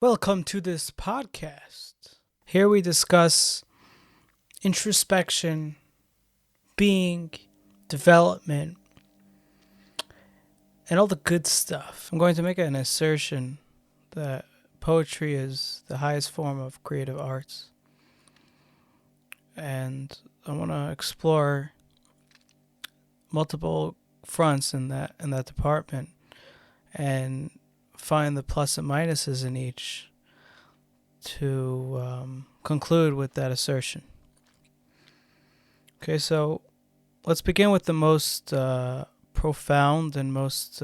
Welcome to this podcast. Here we discuss introspection, being, development, and all the good stuff. I'm going to make an assertion that poetry is the highest form of creative arts. And I want to explore multiple fronts in that department and find the plus and minuses in each to conclude with that assertion. Okay, so let's begin with the most profound and most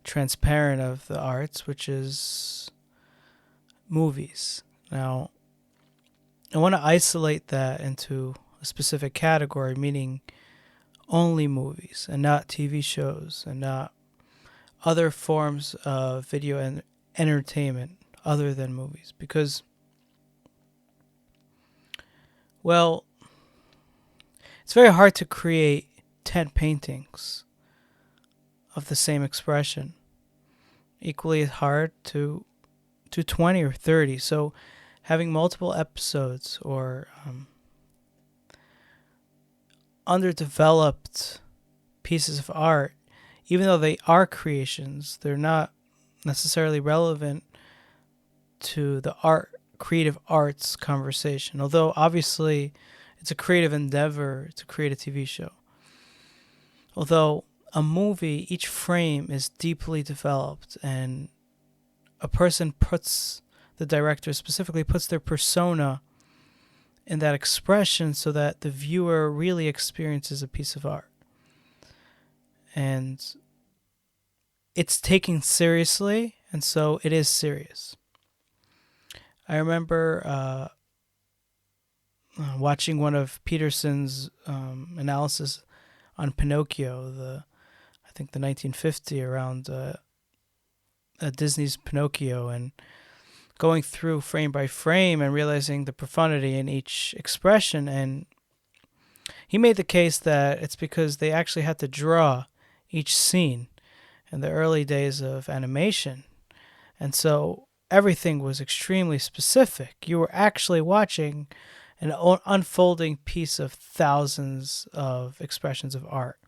transparent of the arts, which is movies. Now, I want to isolate that into a specific category, meaning only movies and not TV shows and not other forms of video and entertainment other than movies. Because, well, it's very hard to create 10 paintings of the same expression. Equally hard to 20 or 30. So having multiple episodes or underdeveloped pieces of art, even though they are creations, they're not necessarily relevant to the creative arts conversation. Although obviously it's a creative endeavor to create a TV show. Although a movie, each frame is deeply developed, and the director specifically puts their persona in that expression so that the viewer really experiences a piece of art. And it's taken seriously, and so it is serious. I remember watching one of Peterson's analysis on Pinocchio, I think the 1950 around Disney's Pinocchio, and going through frame by frame and realizing the profundity in each expression. And he made the case that it's because they actually had to draw each scene in the early days of animation. And so everything was extremely specific. You were actually watching an unfolding piece of thousands of expressions of art.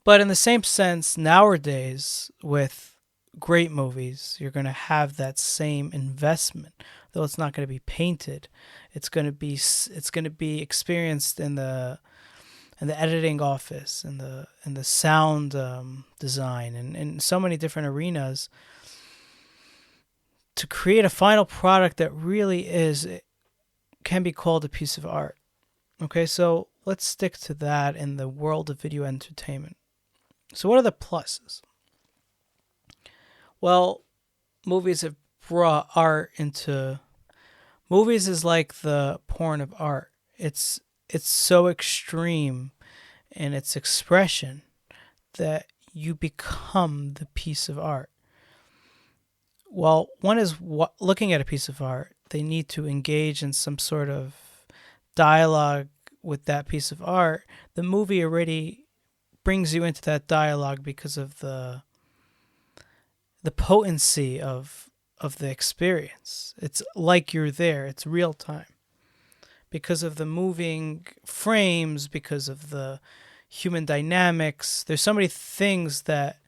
But in the same sense, nowadays, with great movies, you're going to have that same investment, though it's not going to be painted. It's going to be experienced in the editing office, in the sound design, and in so many different arenas, to create a final product that really can be called a piece of art. Okay, so let's stick to that in the world of video entertainment. So what are the pluses? Well, movies have brought art into... Movies is like the porn of art. It's so extreme in its expression that you become the piece of art. While one is looking at a piece of art, they need to engage in some sort of dialogue with that piece of art. The movie already brings you into that dialogue because of the potency of the experience. It's like you're there. It's real time. Because of the moving frames, because of the human dynamics, there's so many things that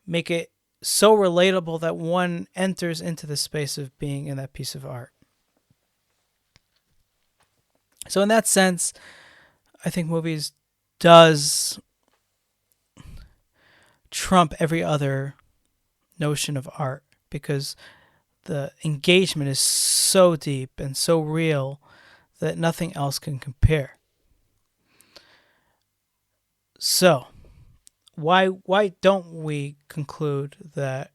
make it so relatable that one enters into the space of being in that piece of art. So in that sense, I think movies does trump every other notion of art, because the engagement is so deep and so real that nothing else can compare. So, why don't we conclude that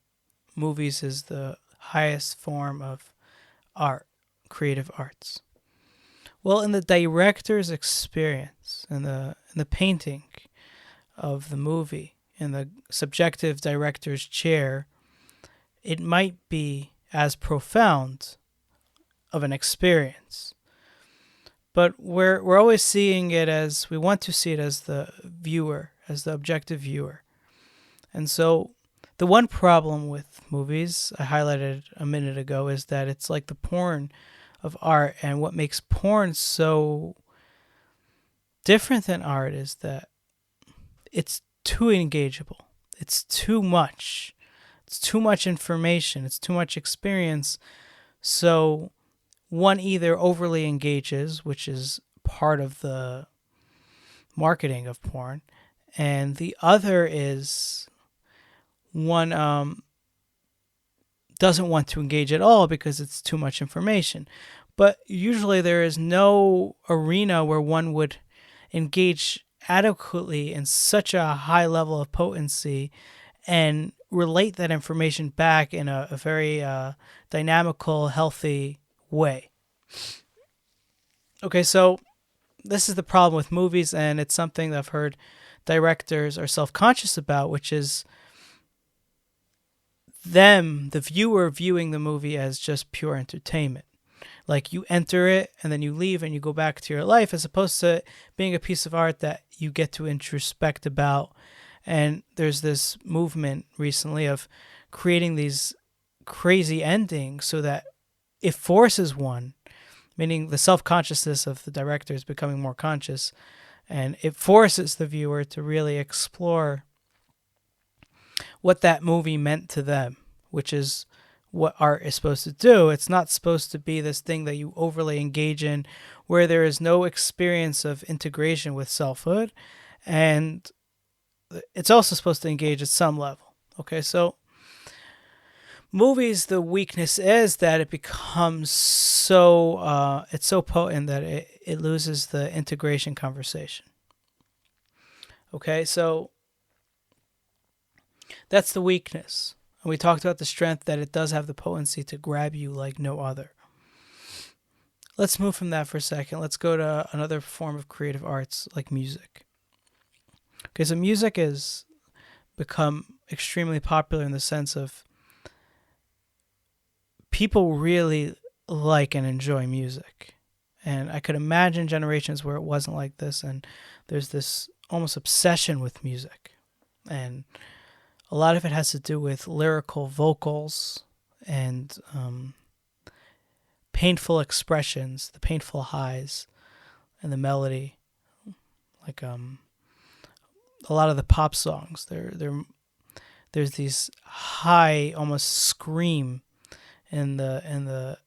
movies is the highest form of art, creative arts? Well, in the director's experience, in the painting of the movie, in the subjective director's chair, it might be as profound of an experience. But we're always seeing it as, we want to see it as the viewer, as the objective viewer. And so The one problem with movies I highlighted a minute ago is that it's like the porn of art, and what makes porn so different than art is that it's too engageable. It's too much. It's too much information. It's too much experience. So one either overly engages, which is part of the marketing of porn, and the other is one doesn't want to engage at all because it's too much information. But usually there is no arena where one would engage adequately in such a high level of potency and relate that information back in a very dynamical, healthy way. Okay, so this is the problem with movies, and it's something that I've heard directors are self-conscious about, which is the viewer, viewing the movie as just pure entertainment. Like, you enter it and then you leave and you go back to your life, as opposed to being a piece of art that you get to introspect about. And there's this movement recently of creating these crazy endings so that it forces one, meaning the self-consciousness of the director is becoming more conscious, and it forces the viewer to really explore what that movie meant to them, which is what art is supposed to do. It's not supposed to be this thing that you overly engage in where there is no experience of integration with selfhood, and it's also supposed to engage at some level. Okay, so movies, the weakness is that it becomes so it's so potent that it loses the integration conversation. Okay, so that's the weakness. And we talked about the strength, that it does have the potency to grab you like no other. Let's move from that for a second. Let's go to another form of creative arts, like music. Okay, so music has become extremely popular in the sense of people really like and enjoy music. And I could imagine generations where it wasn't like this, and there's this almost obsession with music. And a lot of it has to do with lyrical vocals and painful expressions, the painful highs, and the melody. Like a lot of the pop songs, there's these high, almost scream in the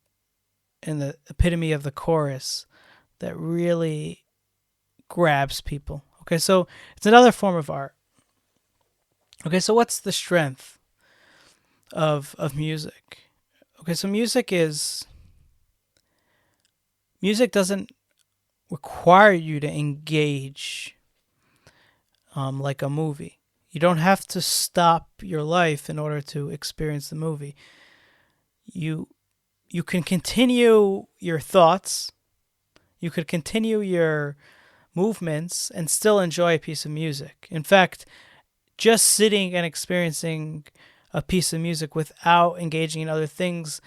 epitome of the chorus that really grabs people. Okay, so it's another form of art. Okay, so what's the strength of music? Okay, so music doesn't require you to engage like a movie. You don't have to stop your life in order to experience the movie. You can continue your thoughts, you could continue your movements, and still enjoy a piece of music. In fact, just sitting and experiencing a piece of music without engaging in other things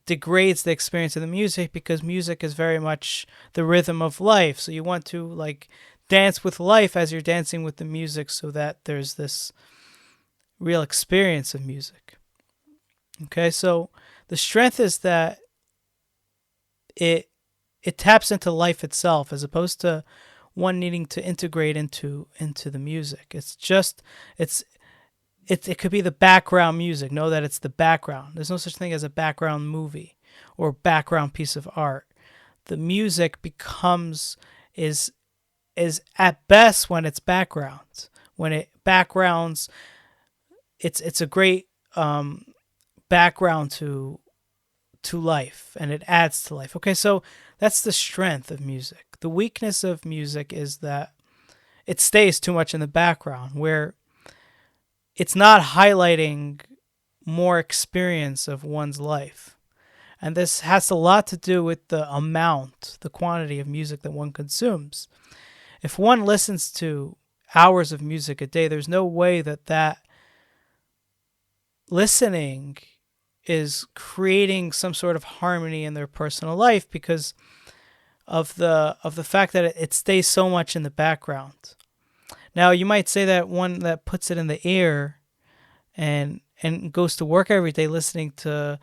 degrades the experience of the music, because music is very much the rhythm of life. So you want to like dance with life as you're dancing with the music, so that there's this real experience of music. Okay, so the strength is that it taps into life itself, as opposed to one needing to integrate into the music. It could be the background music. Know that it's the background. There's no such thing as a background movie or background piece of art. The music is at best when it's background. When it backgrounds, it's a great background to life, and it adds to life. Okay, so that's the strength of music. The weakness of music is that it stays too much in the background, where it's not highlighting more experience of one's life. And this has a lot to do with the quantity of music that one consumes. If one listens to hours of music a day, there's no way that listening is creating some sort of harmony in their personal life, because of the fact that it stays so much in the background. Now, you might say that one that puts it in the air and goes to work every day listening to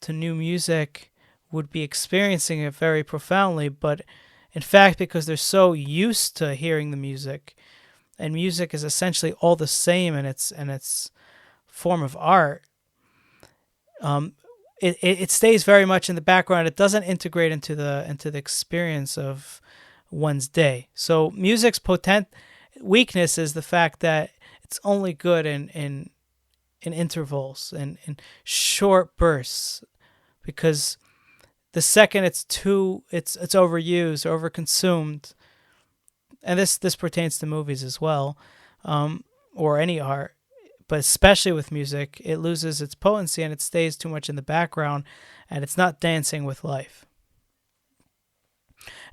new music would be experiencing it very profoundly. But in fact, because they're so used to hearing the music, and music is essentially all the same in its form of art, it stays very much in the background. It doesn't integrate into the experience of one's day. So music's weakness is the fact that it's only good in intervals and in short bursts, because the second it's overused, overconsumed, and this pertains to movies as well, or any art, but especially with music, it loses its potency and it stays too much in the background, and it's not dancing with life.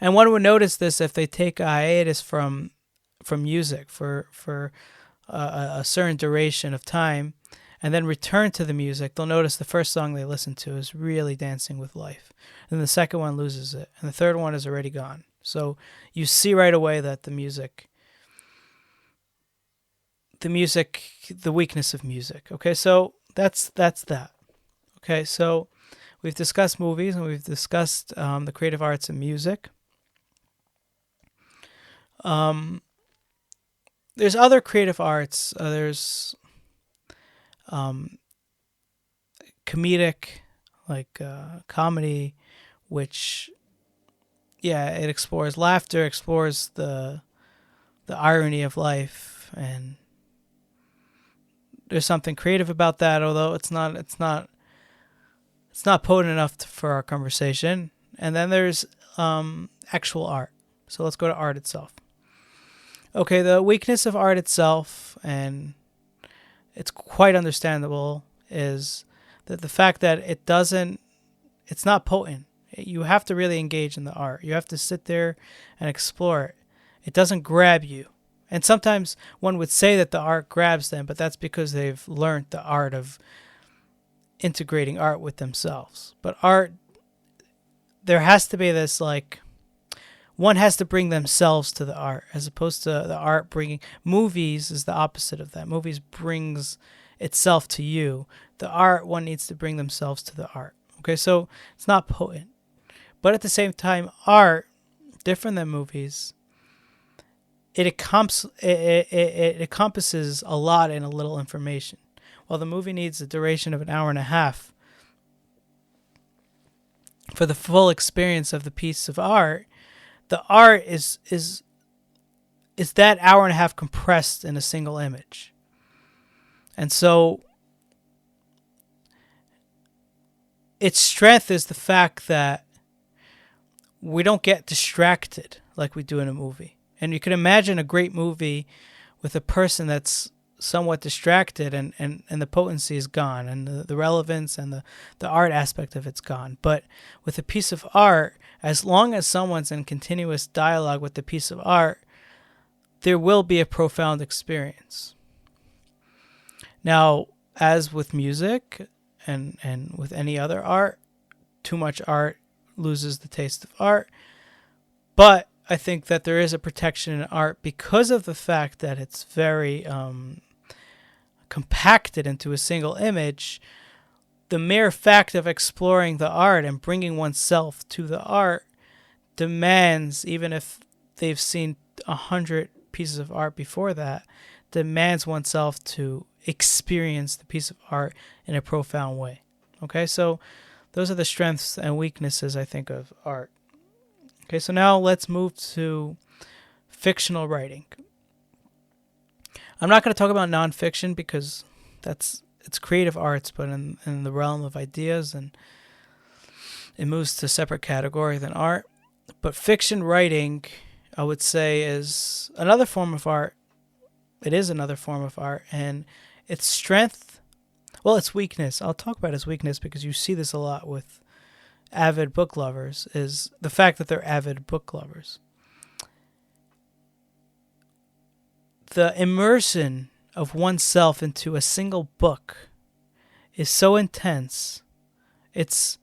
And one would notice this if they take a hiatus from music for a certain duration of time, and then return to the music. They'll notice the first song they listen to is really dancing with life, and the second one loses it, and the third one is already gone. So you see right away that the weakness of music. Okay, so that's that. Okay, so we've discussed movies and we've discussed the creative arts and music. There's other creative arts. There's comedic, like comedy, which, yeah, it explores laughter, explores the irony of life, and there's something creative about that, although it's not potent enough for our conversation. And then there's actual art. So let's go to art itself. Okay, the weakness of art itself, and it's quite understandable, is that the fact that it's not potent. You have to really engage in the art. You have to sit there and explore it. It doesn't grab you. And sometimes one would say that the art grabs them, but that's because they've learned the art of integrating art with themselves. But art, there has to be this, like, one has to bring themselves to the art, as opposed to the art bringing. Movies is the opposite of that. Movies brings itself to you. The art, one needs to bring themselves to the art. Okay, so it's not potent. But at the same time, art, different than movies, it encompasses a lot in a little information. While the movie needs a duration of an hour and a half for the full experience of the piece of art, the art is that hour and a half compressed in a single image. And so its strength is the fact that we don't get distracted like we do in a movie. And you can imagine a great movie with a person that's somewhat distracted, and the potency is gone, and the relevance and the art aspect of it's gone. But with a piece of art, as long as someone's in continuous dialogue with the piece of art, there will be a profound experience. Now, as with music and with any other art, too much art loses the taste of art. But I think that there is a protection in art because of the fact that it's very compacted into a single image. The mere fact of exploring the art and bringing oneself to the art demands, even if they've seen 100 pieces of art before that, demands oneself to experience the piece of art in a profound way. Okay, so those are the strengths and weaknesses, I think, of art. Okay, so now let's move to fictional writing. I'm not going to talk about nonfiction because it's creative arts, but in the realm of ideas, and it moves to a separate category than art. But fiction writing, I would say, is another form of art. It is another form of art, and its strength, well, its weakness, I'll talk about its weakness because you see this a lot with avid book lovers, is the fact that they're avid book lovers. The immersion of oneself into a single book is so intense. It's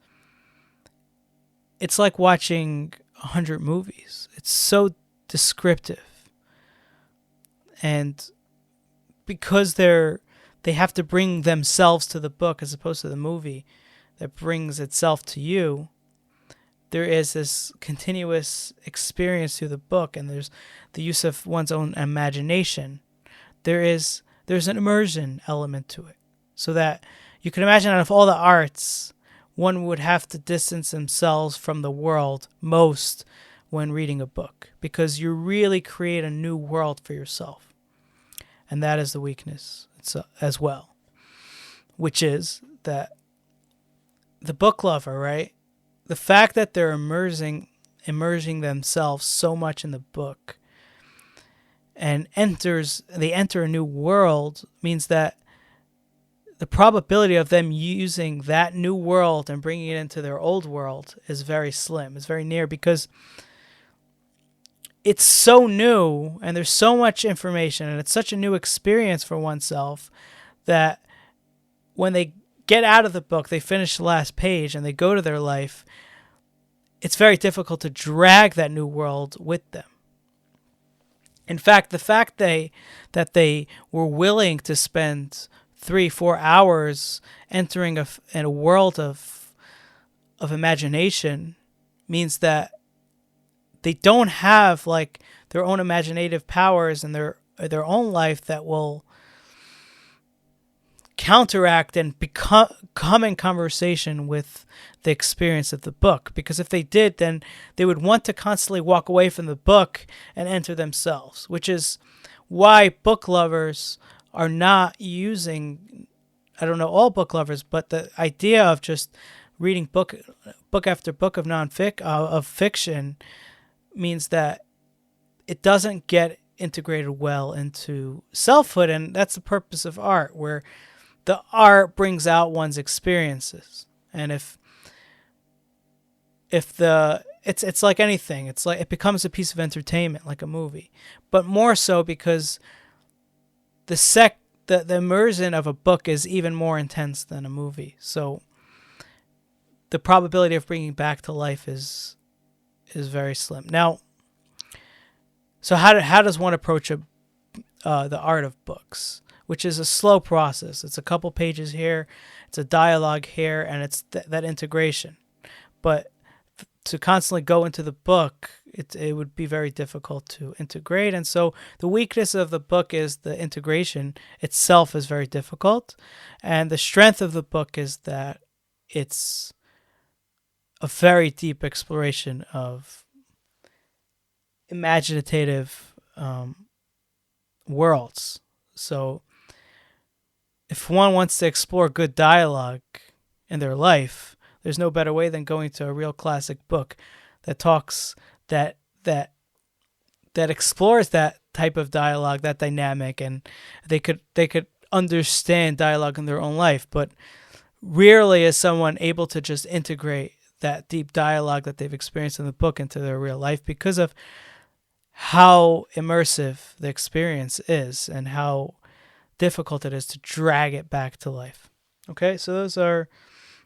like watching 100 movies. It's so descriptive. And because they're they have to bring themselves to the book as opposed to the movie that brings itself to you. There is this continuous experience through the book, and there's the use of one's own imagination. There's an immersion element to it, so that you can imagine out of all the arts, one would have to distance themselves from the world most when reading a book, because you really create a new world for yourself. And that is the weakness as well, which is that the book lover, right? The fact that they're immersing themselves so much in the book and they enter a new world means that the probability of them using that new world and bringing it into their old world is very slim. It's very near, because it's so new and there's so much information and it's such a new experience for oneself that when they get out of the book, they finish the last page and they go to their life, it's very difficult to drag that new world with them. In fact, the fact that they were willing to spend 3-4 hours entering in a world of imagination means that they don't have like their own imaginative powers in their own life that will counteract and come in conversation with the experience of the book. Because if they did, then they would want to constantly walk away from the book and enter themselves, which is why book lovers are not using, I don't know all book lovers, but the idea of just reading book after book of fiction means that it doesn't get integrated well into selfhood, and that's the purpose of art, where the art brings out one's experiences. And it's like anything, it's like it becomes a piece of entertainment, like a movie, but more so because the immersion of a book is even more intense than a movie. So the probability of bringing back to life is very slim. Now, so how does one approach the art of books, which is a slow process? It's a couple pages here, it's a dialogue here, and it's that integration. But to constantly go into the book, it would be very difficult to integrate. And so the weakness of the book is the integration itself is very difficult. And the strength of the book is that it's a very deep exploration of imaginative worlds. So if one wants to explore good dialogue in their life, there's no better way than going to a real classic book that talks that explores that type of dialogue, that dynamic, and they could understand dialogue in their own life. But rarely is someone able to just integrate that deep dialogue that they've experienced in the book into their real life, because of how immersive the experience is and how difficult it is to drag it back to life. Okay, so those are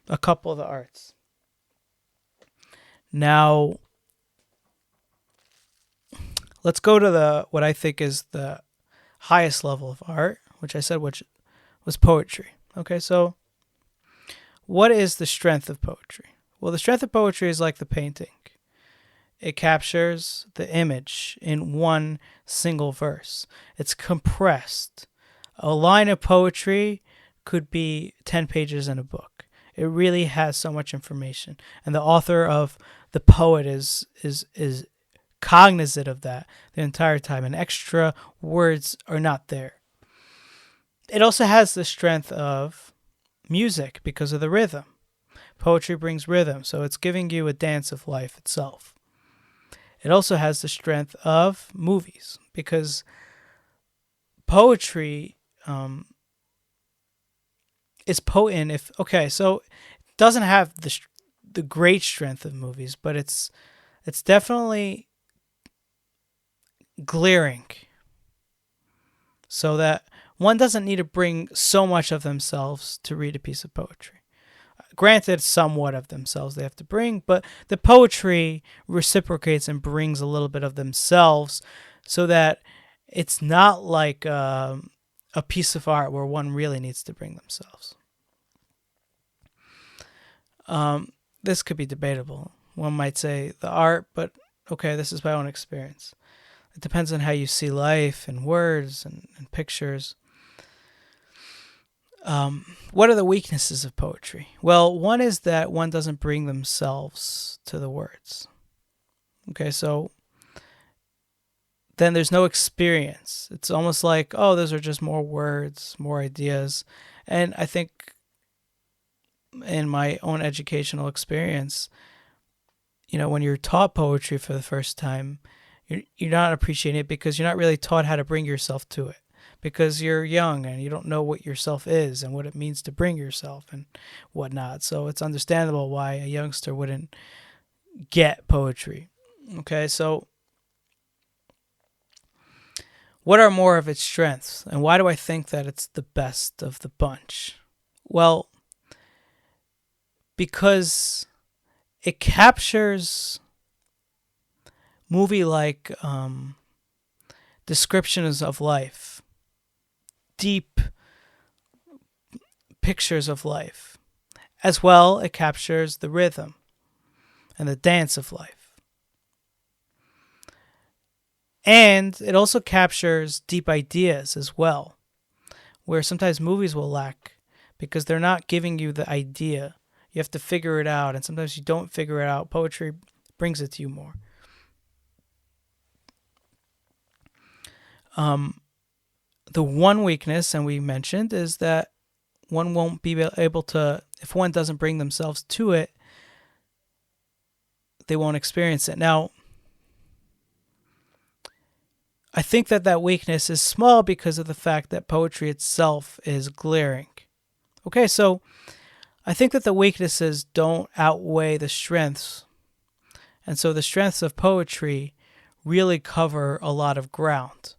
a couple of the arts. Now, let's go to what I think is the highest level of art, which was poetry. Okay, so what is the strength of poetry? Well, the strength of poetry is like the painting. It captures the image in one single verse. It's compressed. A line of poetry could be 10 pages in a book. It really has so much information. And the author of the poet is cognizant of that the entire time, and extra words are not there. It also has the strength of music because of the rhythm. Poetry brings rhythm, so it's giving you a dance of life itself. It also has the strength of movies, because poetry is potent. So it doesn't have the great strength of movies, but it's definitely glaring, so that one doesn't need to bring so much of themselves to read a piece of poetry. Granted, somewhat of themselves they have to bring, but the poetry reciprocates and brings a little bit of themselves, so that it's not like a a piece of art where one really needs to bring themselves. This could be debatable. One might say the art, but okay, this is my own experience. It depends on how you see life and words and pictures. What are the weaknesses of poetry? Well, one is that one doesn't bring themselves to the words. Okay, so then there's no experience. It's almost like, oh, those are just more words, more ideas. And I think in my own educational experience, when you're taught poetry for the first time, you're not appreciating it because you're not really taught how to bring yourself to it, because you're young and you don't know what yourself is and what it means to bring yourself and whatnot. So it's understandable why a youngster wouldn't get poetry. Okay, so what are more of its strengths, and why do I think that it's the best of the bunch? Well, because it captures movie-like descriptions of life, deep pictures of life. As well, it captures the rhythm and the dance of life. And it also captures deep ideas as well, where sometimes movies will lack because they're not giving you the idea. You have to figure it out, and sometimes you don't figure it out. Poetry brings it to you more. The one weakness, and we mentioned, is that one won't be able to, if one doesn't bring themselves to it, they won't experience it. Now, I think that weakness is small because of the fact that poetry itself is glaring. Okay, so I think that the weaknesses don't outweigh the strengths. And so the strengths of poetry really cover a lot of ground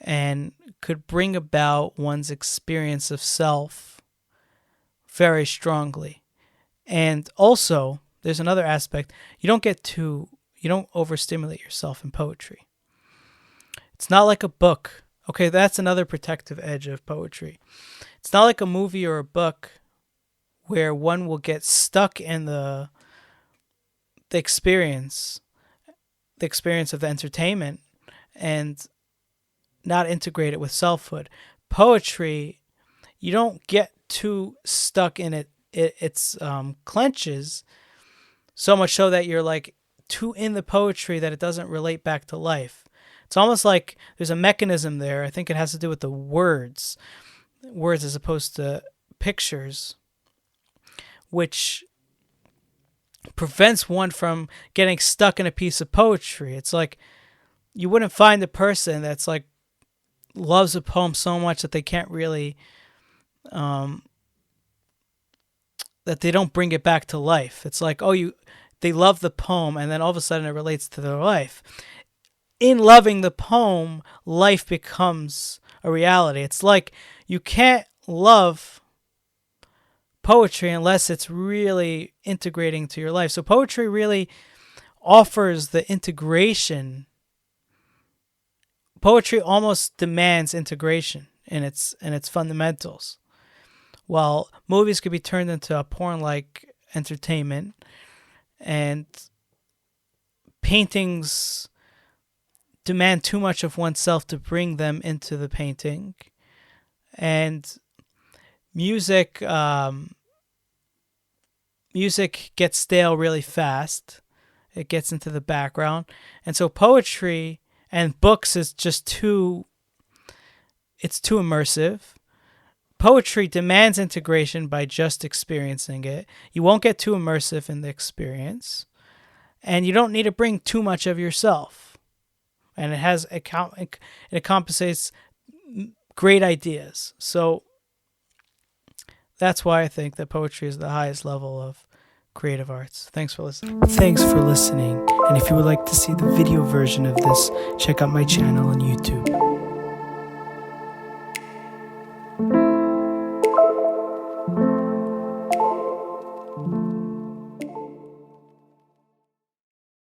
and could bring about one's experience of self very strongly. And also, there's another aspect. You don't overstimulate yourself in poetry. It's not like a book. Okay, that's another protective edge of poetry. It's not like a movie or a book where one will get stuck in the experience of the entertainment and not integrate it with selfhood. Poetry, you don't get too stuck in it. It's clenches so much so that you're like too in the poetry that it doesn't relate back to life. It's almost like there's a mechanism there. I think it has to do with the words as opposed to pictures, which prevents one from getting stuck in a piece of poetry. It's like you wouldn't find a person that's like loves a poem so much that they can't really that they don't bring it back to life. It's like, they love the poem and then all of a sudden it relates to their life. In loving the poem, life becomes a reality. It's like you can't love poetry unless it's really integrating to your life. So poetry really offers the integration. Poetry almost demands integration in its fundamentals. While movies could be turned into a porn-like entertainment, and paintings demand too much of oneself to bring them into the painting, and music gets stale really fast. It gets into the background, and so poetry and books is just too immersive. Poetry demands integration by just experiencing it. You won't get too immersive in the experience, and you don't need to bring too much of yourself. And it encompasses great ideas. So that's why I think that poetry is the highest level of creative arts. Thanks for listening. And if you would like to see the video version of this, check out my channel on YouTube.